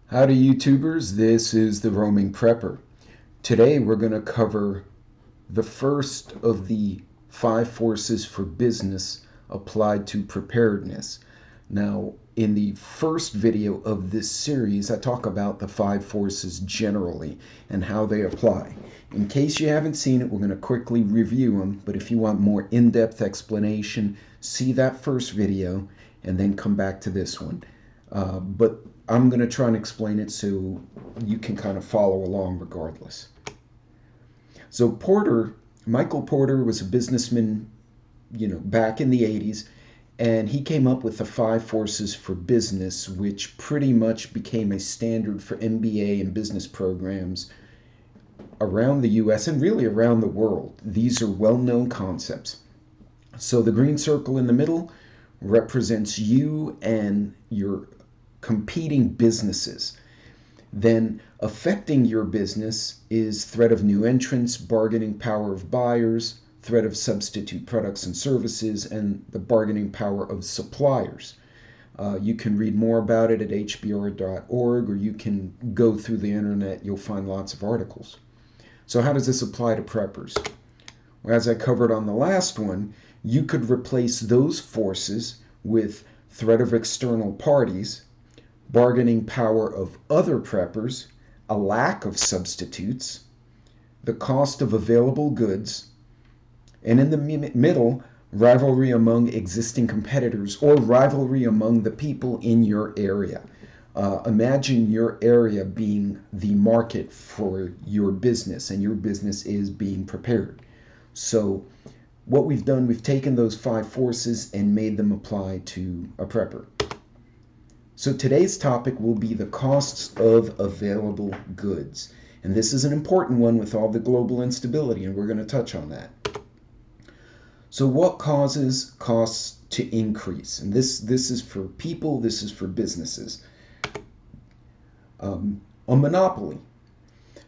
Howdy YouTubers, this is the Roaming Prepper. Today we're going to cover the first of the 5 forces for business applied to preparedness. Now, in the first video of this series, I talk about the 5 forces generally and how they apply. In case you haven't seen it, we're going to quickly review them, but if you want more in-depth explanation, see that first video and then come back to this one. But I'm going to try and explain it so you can kind of follow along regardless. So Michael Porter was a businessman, back in the 80s, and he came up with the 5 forces for business, which pretty much became a standard for MBA and business programs around the US and really around the world. These are well-known concepts. So the green circle in the middle represents you and your competing businesses. Then affecting your business is threat of new entrants, bargaining power of buyers, threat of substitute products and services, and the bargaining power of suppliers. You can read more about it at hbr.org, or you can go through the internet. You'll find lots of articles. So how does this apply to preppers? Well, as I covered on the last one, you could replace those forces with threat of external parties, bargaining power of other preppers, a lack of substitutes, the cost of available goods, and in the middle, rivalry among existing competitors or rivalry among the people in your area. Imagine your area being the market for your business, and your business is being prepared. So what we've done, we've taken those 5 forces and made them apply to a prepper. So today's topic will be the costs of available goods. And this is an important one with all the global instability, and we're going to touch on that. So what causes costs to increase? And this is for people, this is for businesses. A monopoly.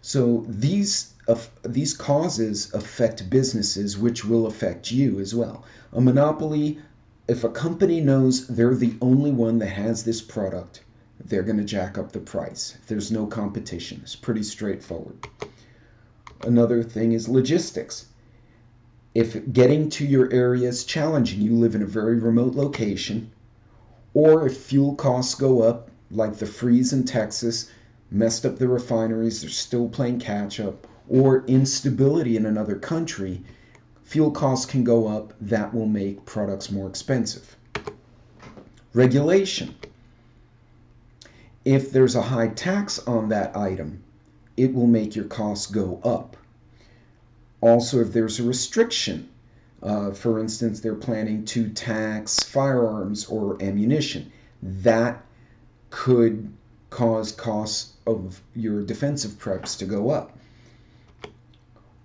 So these causes affect businesses, which will affect you as well. A monopoly, if a company knows they're the only one that has this product, they're going to jack up the price. If there's no competition, it's pretty straightforward. Another thing is logistics. If getting to your area is challenging, you live in a very remote location, or if fuel costs go up, like the freeze in Texas, messed up the refineries, they're still playing catch up, or instability in another country, fuel costs can go up. That will make products more expensive. Regulation. If there's a high tax on that item, it will make your costs go up. Also, if there's a restriction, for instance, they're planning to tax firearms or ammunition, that could cause costs of your defensive preps to go up.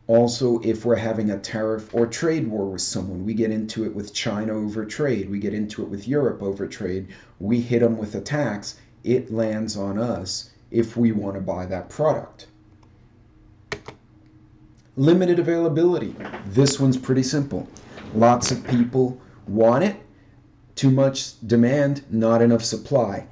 Also, if we're having a tariff or trade war with someone, we get into it with China over trade, we get into it with Europe over trade, we hit them with a tax, it lands on us if we want to buy that product. Limited availability. This one's pretty simple. Lots of people want it, too much demand, not enough supply.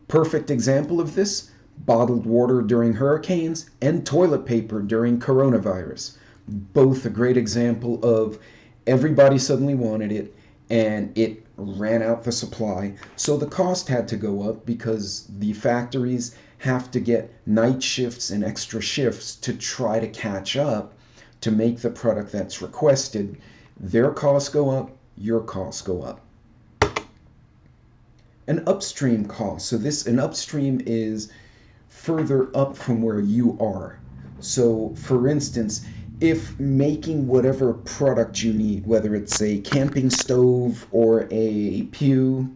Perfect example of this, bottled water during hurricanes and toilet paper during coronavirus. Both a great example of everybody suddenly wanted it and it ran out the supply. So the cost had to go up because the factories have to get night shifts and extra shifts to try to catch up to make the product that's requested. Their costs go up, your costs go up. An upstream cost. So an upstream is further up from where you are. So for instance, if making whatever product you need, whether it's a camping stove or a pew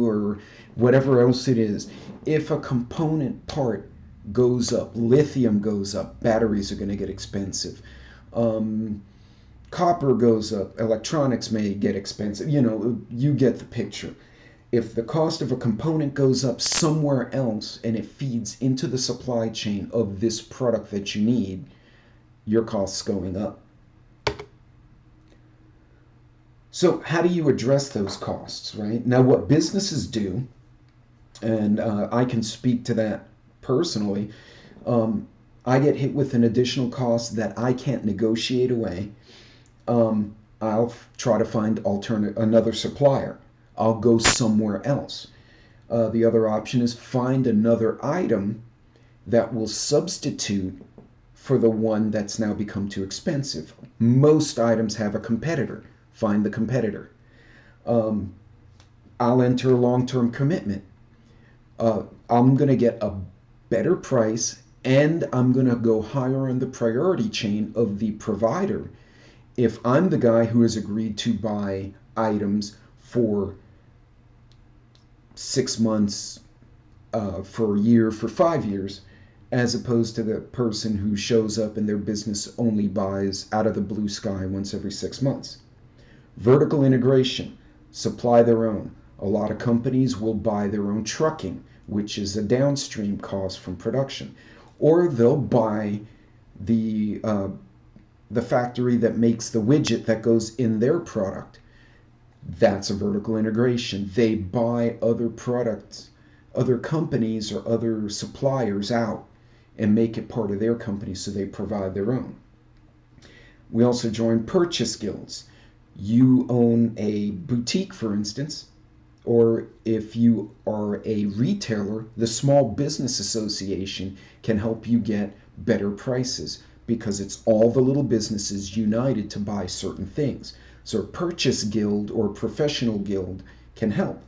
or whatever else it is, if a component part goes up, lithium goes up, batteries are going to get expensive. Copper goes up, electronics may get expensive. You get the picture. If the cost of a component goes up somewhere else and it feeds into the supply chain of this product that you need, your cost's going up. So how do you address those costs, right? Now what businesses do, and I can speak to that personally, I get hit with an additional cost that I can't negotiate away. I'll try to find another supplier. I'll go somewhere else. The other option is find another item that will substitute for the one that's now become too expensive. Most items have a competitor. Find the competitor. I'll enter a long-term commitment. I'm going to get a better price, and I'm going to go higher in the priority chain of the provider if I'm the guy who has agreed to buy items for 6 months, for a year, for 5 years, as opposed to the person who shows up and their business only buys out of the blue sky once every 6 months. Vertical integration, supply their own. A lot of companies will buy their own trucking, which is a downstream cost from production, or they'll buy the factory that makes the widget that goes in their product. That's a vertical integration. They buy other products, other companies or other suppliers out and make it part of their company, so they provide their own. We also join purchase guilds. You own a boutique, for instance, or if you are a retailer, the Small Business Association can help you get better prices because it's all the little businesses united to buy certain things. So a purchase guild or professional guild can help.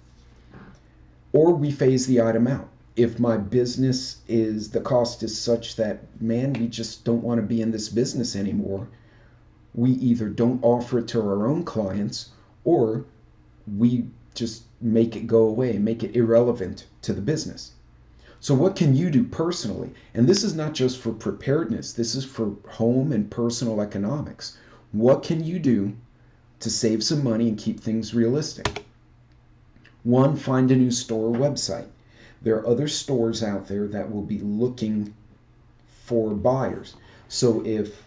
Or we phase the item out. If my business the cost is such that, man, we just don't want to be in this business anymore, we either don't offer it to our own clients, or we just make it go away, make it irrelevant to the business. So what can you do personally? And this is not just for preparedness, this is for home and personal economics. What can you do to save some money and keep things realistic? One, find a new store or website. There are other stores out there that will be looking for buyers. So if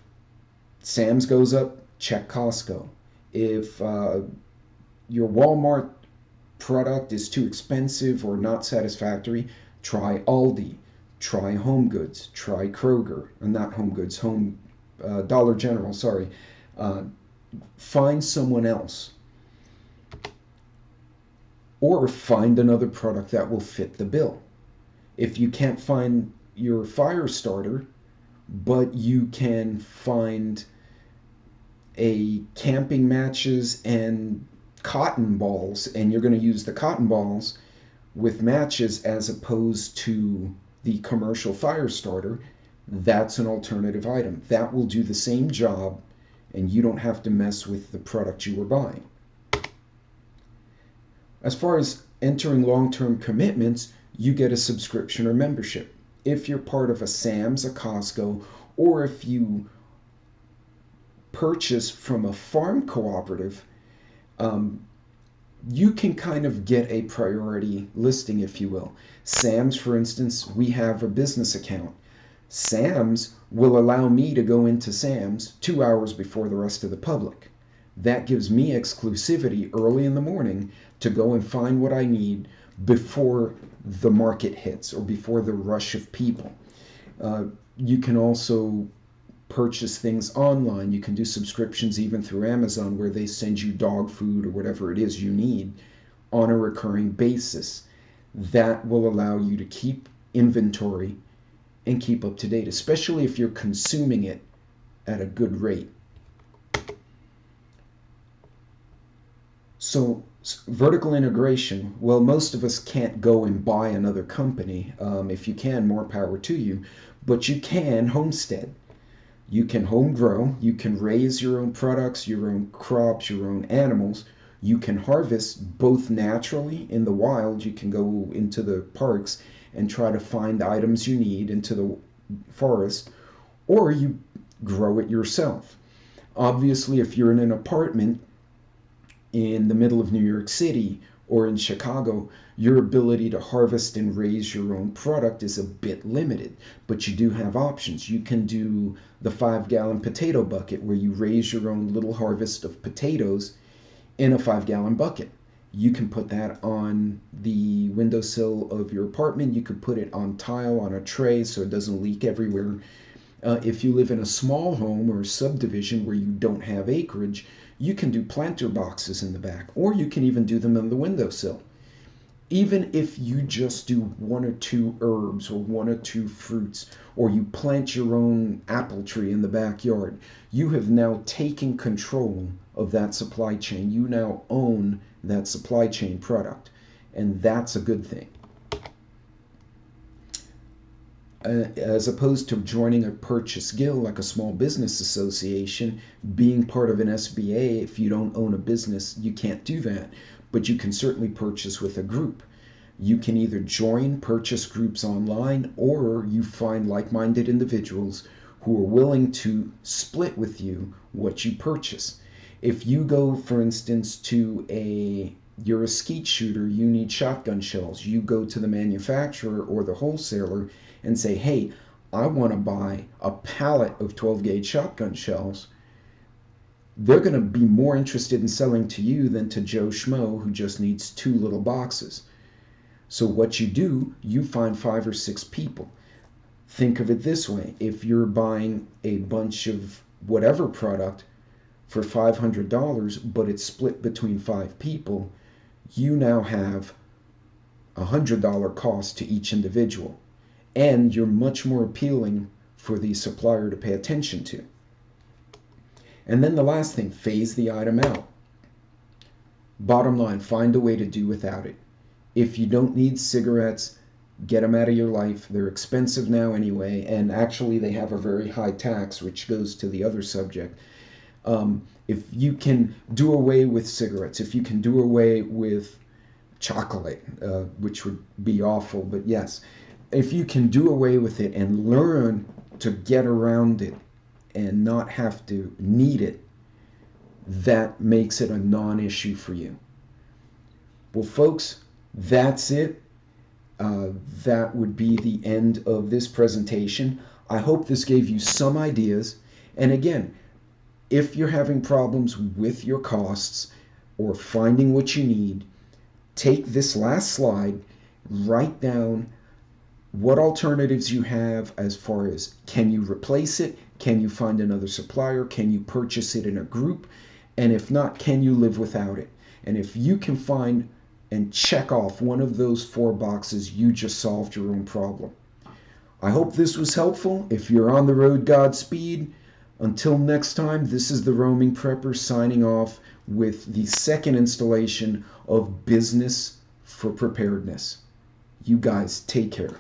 Sam's goes up, check Costco. If your Walmart product is too expensive or not satisfactory, try Aldi, try Home Goods, try Kroger, not Home Goods, Dollar General, sorry. Find someone else. Or find another product that will fit the bill. If you can't find your fire starter, but you can find a camping matches and cotton balls, and you're going to use the cotton balls with matches as opposed to the commercial fire starter, that's an alternative item. That will do the same job, and you don't have to mess with the product you were buying. As far as entering long-term commitments, you get a subscription or membership. If you're part of a Sam's, a Costco, or if you purchase from a farm cooperative, you can kind of get a priority listing, if you will. Sam's, for instance, we have a business account. Sam's will allow me to go into Sam's 2 hours before the rest of the public. That gives me exclusivity early in the morning to go and find what I need before the market hits or before the rush of people. You can also purchase things online. You can do subscriptions even through Amazon, where they send you dog food or whatever it is you need on a recurring basis. That will allow you to keep inventory and keep up to date, especially if you're consuming it at a good rate. So vertical integration, well, most of us can't go and buy another company. If you can, more power to you, but you can homestead. You can home grow, you can raise your own products, your own crops, your own animals. You can harvest both naturally in the wild. You can go into the parks and try to find items you need into the forest, or you grow it yourself. Obviously, if you're in an apartment in the middle of New York City or in Chicago, your ability to harvest and raise your own product is a bit limited, but you do have options. You can do the 5-gallon potato bucket, where you raise your own little harvest of potatoes in a 5-gallon bucket. You can put that on the windowsill of your apartment. You could put it on tile on a tray so it doesn't leak everywhere. If you live in a small home or a subdivision where you don't have acreage, you can do planter boxes in the back, or you can even do them on the windowsill. Even if you just do one or two herbs or one or two fruits, or you plant your own apple tree in the backyard, you have now taken control of that supply chain. You now own that supply chain product, and that's a good thing. As opposed to joining a purchase guild like a small business association, being part of an SBA, if you don't own a business, you can't do that. But you can certainly purchase with a group. You can either join purchase groups online, or you find like-minded individuals who are willing to split with you what you purchase. If you go, for instance, you're a skeet shooter, you need shotgun shells, you go to the manufacturer or the wholesaler and say, hey, I want to buy a pallet of 12-gauge shotgun shells. They're going to be more interested in selling to you than to Joe Schmo who just needs 2 little boxes. So what you do, you find 5 or 6 people. Think of it this way. If you're buying a bunch of whatever product for $500, but it's split between 5 people, you now have a $100 cost to each individual. And you're much more appealing for the supplier to pay attention to. And then the last thing, phase the item out. Bottom line, find a way to do without it. If you don't need cigarettes, get them out of your life. They're expensive now anyway, and actually they have a very high tax, which goes to the other subject. If you can do away with cigarettes, if you can do away with chocolate, which would be awful, but yes, if you can do away with it and learn to get around it and not have to need it, that makes it a non-issue for you. Well, folks, that's it. That would be the end of this presentation. I hope this gave you some ideas. And again, if you're having problems with your costs or finding what you need, take this last slide, write down what alternatives you have as far as, can you replace it? Can you find another supplier? Can you purchase it in a group? And if not, can you live without it? And if you can find and check off one of those 4 boxes, you just solved your own problem. I hope this was helpful. If you're on the road, Godspeed. Until next time, this is the Roaming Prepper signing off with the second installation of Business for Preparedness. You guys take care.